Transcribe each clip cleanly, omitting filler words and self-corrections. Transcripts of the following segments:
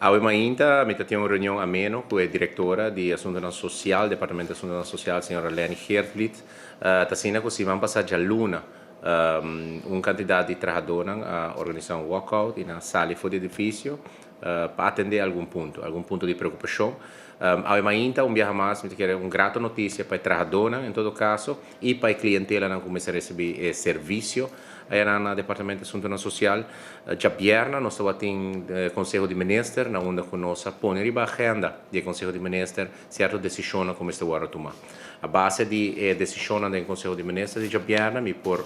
Hoy ainda me tenho uma reunião ameno com a diretora de Assuntos Social, Departamento de Assuntos Social, senhora Leni Hertlit. Tassina così vamos passar a luna candidato de trabalhadores a organizar um walkout na sala fora do edifício para atender algum ponto de preocupação. Ainda dia mais, me quero uma grata notícia para o trabalhador, em todo caso, e para a clientela que começa a receber serviço aí no Departamento de Assuntos Social. Já vierna, nós estamos em Conselho de Ministros, onde nós põe a agenda do Conselho de Ministros certas decisões como está agora tomar. A base de decisões do Conselho de Ministros já vierna, me por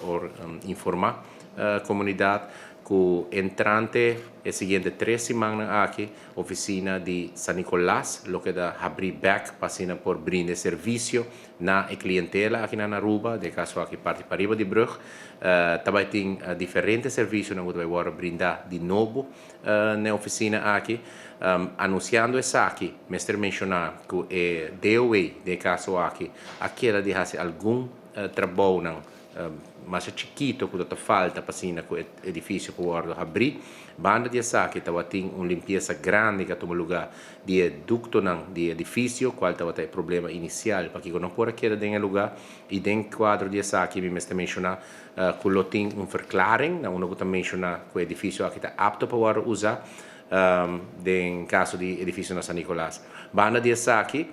informar a comunidade que entrante a seguinte 3 semanas aqui, oficina de San Nicolás, lo que da abrir back para por brindar serviço na clientela aqui na Aruba, de caso aqui parte para riba de Brug. Também tem diferentes serviços que vai agora brindar de novo na oficina aqui. Anunciando isso aqui, mestre mencionar que é DOA, de caso aqui, aquela de fazer algum trabalho mas chiquito que falta para o edifício para abrir. Banda de essa que estava tem uma limpeza grande que toma lugar de ducto de edifício, qual estava tem problema inicial, para que não pode quedar dentro lugar e dentro quadro de essa que me está mencionar que lo tem uma verklaring, não uno que mencionar que o edifício aqui está apto para usar. Em caso de edifício na San Nicolás. Banda de essa aqui,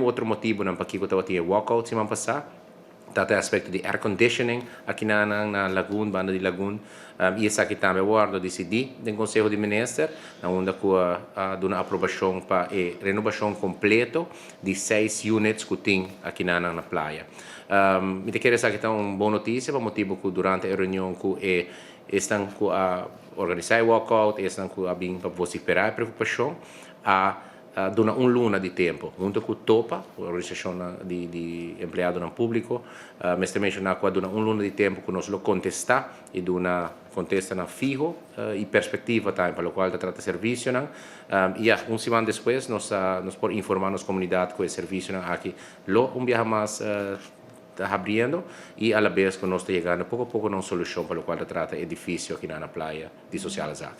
outro motivo para que eu estava tendo walkout semana passada. Tata aspecto di air conditioning aqui na Lagoon, banda de Lagoon. E essa aqui também guardo decidi do Conselho de Ministros, onde a uma aprovação para a renovação completa de 6 units que tem aqui na praia. Me quero dizer que é uma boa notícia, por motivo que durante a reunião que estão a organizar o walkout, estão a vir para vociferar a preocupação, dona luna di tempo, junto com Topa, a organização de empregado no público, mas também dona luna di tempo que nós lo contesta e dona contesta na fijo e perspectiva também, para o qual trata serviço, e semana depois nós podemos informar a comunidade que o serviço aqui lo dia mais está abrindo e a la vez que nós está chegando pouco a pouco uma solução para o qual trata edifício aqui na praia de Social Zac.